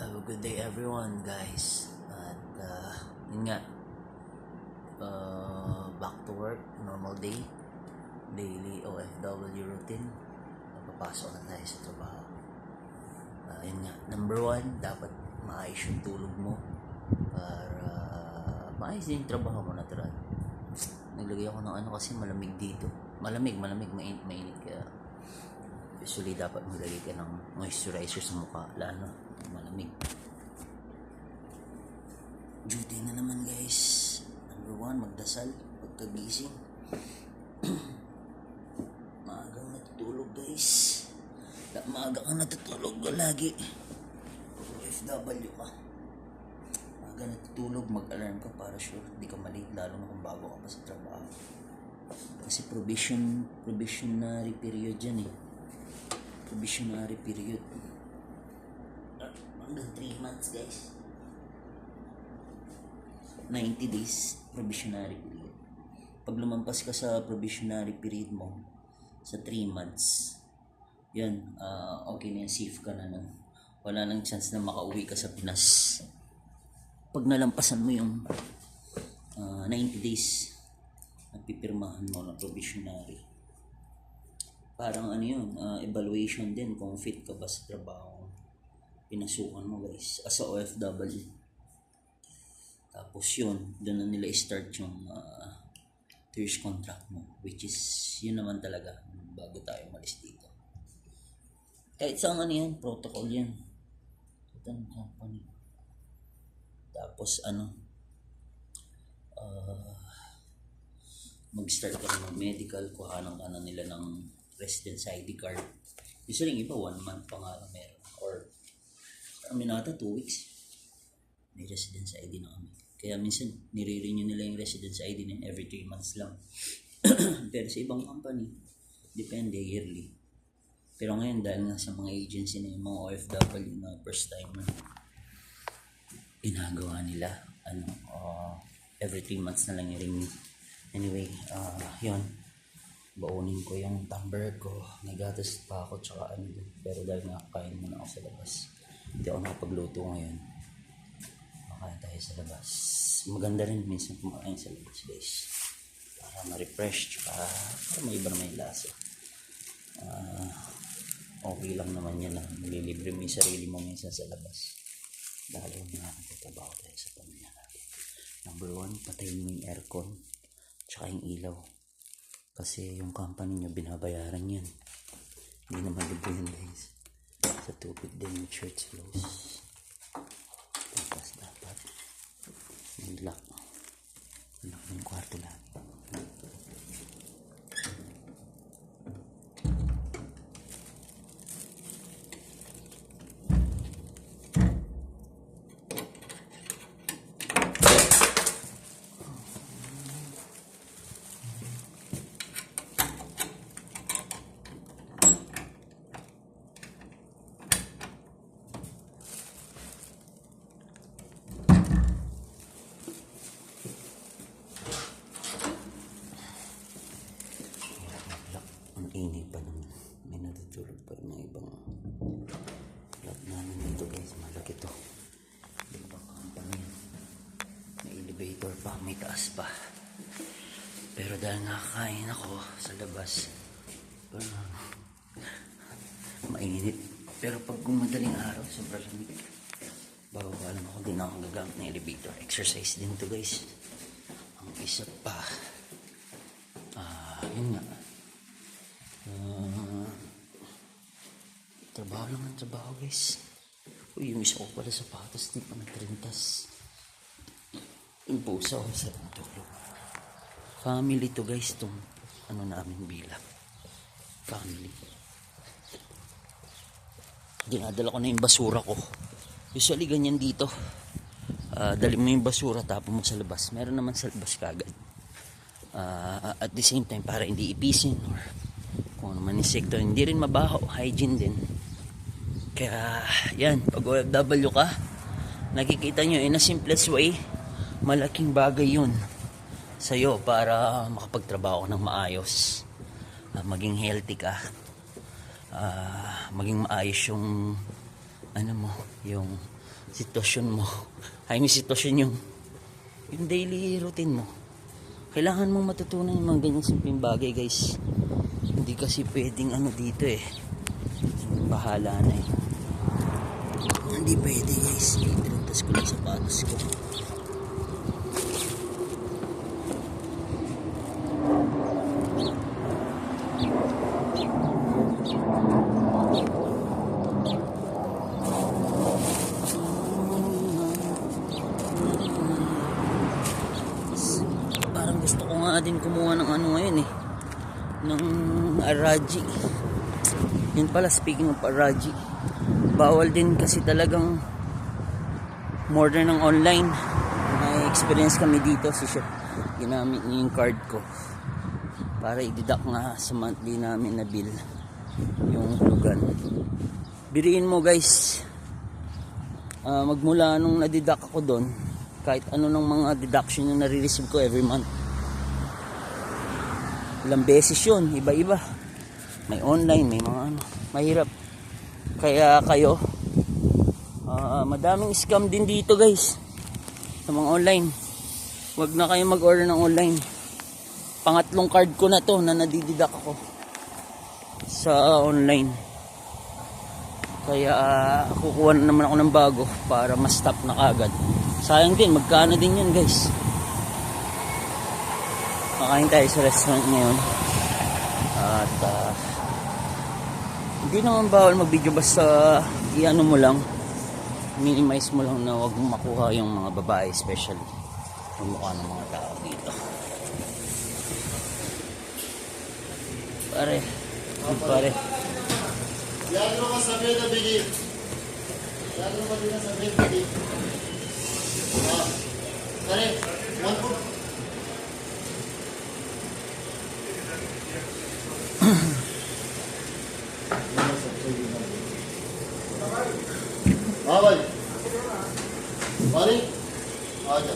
Good day everyone guys. At yun nga, back to work, normal day, daily OFW routine. Papasok na tayo sa trabaho. Yun nga, number one, dapat maayos yung tulog mo para maayos din yung trabaho mo natural. Naglagay ako ng ano kasi malamig dito. Malamig, mainit kaya usually dapat maglagay ka ng moisturizer sa mukha, lalo malamig. Duty na naman guys. Number one, magdasal pagkagising. Maagang natutulog guys. Maaga kang natutulog lagi. FW ka. Maaga natutulog, mag-alarm ka para sure hindi ka malate, lalo na kung bago ka pa sa trabaho. Kasi probationary period yan eh. Probationary period. Hanggang 3 months guys. 90 days probationary period. Pag lumampas ka sa probationary period mo sa 3 months, yan, okay na yan, safe ka na. Wala nang chance na makauwi ka sa Pinas. Pag nalampasan mo yung 90 days, napipirmahan mo na probationary. Parang ano yun, evaluation din kung fit ka ba sa trabaho pinasukan mo guys as a OFW. Tapos yun, doon na nila start yung 2 years contract mo, which is yun naman talaga bago tayo malis dito. Kahit sa ano yan, protocol yan. Ito ng company. Tapos mag-start ka na ng medical, kuhanan ka na nila ng residence ID card. Usually yung iba 1 month pa nga lang meron, or kami nata 2 weeks may residence ID na kami. Kaya minsan nire-renew nila yung residence ID na every 3 months lang. Pero sa ibang company depende, yearly. Pero ngayon dahil nga sa mga agency na yung mga OFW na first time na ginagawa nila every 3 months na lang i-renew. Anyway, yun, baunin ko yung tumbler ko, nagatas pa ako tsaka pero dahil nga kain muna ako sa labas, hindi ako nakapagluto ngayon. Makain tayo sa labas. Maganda rin minsan kumakain sa labas guys, para ma-refresh tsaka para may iba naman yung lasa. Okay lang naman yan na nililibre mo yung sarili mo minsan sa labas, lalo na nagtatrabaho tayo sa pamilya natin. Number one, patayin mo yung aircon tsaka yung ilaw, kasi yung company nyo binabayaran yan, hindi naman libre yun guys. Sa tubig din yung church close. Tapos dapat may lock yung kwarto lang. Init pa naman, may natutulog pa yung mga ibang lot namin dito guys. Malaki to, ibang company, may elevator pa, may taas pa. Pero dahil nakakain ako sa labas, mainit. Pero pag madaling araw, sobrang lamig. Bababa lang ako, din ako gagamit ng elevator. Exercise din to guys. Ang isa pa, yun nga, trabaho lang ang trabaho guys. Uy, yung isa ko pala sapatos, di pa nagtrintas. Yung pusa ko sa tulog. Family to guys, itong namin bilang family. Dinadala ko na yung basura ko. Usually ganyan dito, dali mo yung basura, tapon mo sa labas. Meron naman sa labas kagad. At the same time, para hindi ipisin or kung ano man insekto, hindi rin mabaho, hygiene din. Kaya yan, pag OFW ka, nakikita nyo in a simplest way, malaking bagay yun sa'yo para makapagtrabaho ng maayos, maging healthy ka, maging maayos yung yung sitwasyon mo. Ay, may sitwasyon yung daily routine mo. Kailangan mong matutunan yung mga ganyan simpleng bagay, guys. Hindi kasi pwedeng ano dito eh. Bahala na eh. Hindi pwede, guys. Tinuntas ko lang sapatos ko. Parang gusto ko nga din kumuha ng ano ngayon eh, ng Araji. Yun pala, speaking of Araji, bawal din kasi talagang order ng online. May experience kami dito si chef, ginamit niya yung card ko para i-deduct nga sa monthly namin na bill yung hulugan. Biriin mo guys, magmula nung na-deduct ako doon, kahit ano ng mga deduction yung nare-receive ko every month, ilang beses yun, iba-iba. May online, may mga ano, mahirap. Kaya kayo, madaming scam din dito guys sa mga online. Huwag na kayo mag-order ng online. Pangatlong card ko na to na nadididak ako sa online. Kaya kukuha na naman ako ng bago para ma-stop na kagad. Sayang din, magkano din yun guys. Makain tayo sa restaurant ngayon. At hindi naman bawal mag-video, basta i-ano mo lang, minimize mo lang na wag makuha yung mga babae, especially yung mukha ng mga tao dito. Pare. Yan mo masabi na bigit. Yan mo din na sabi bigit. Pare, one foot. Bye. Pare. Aja.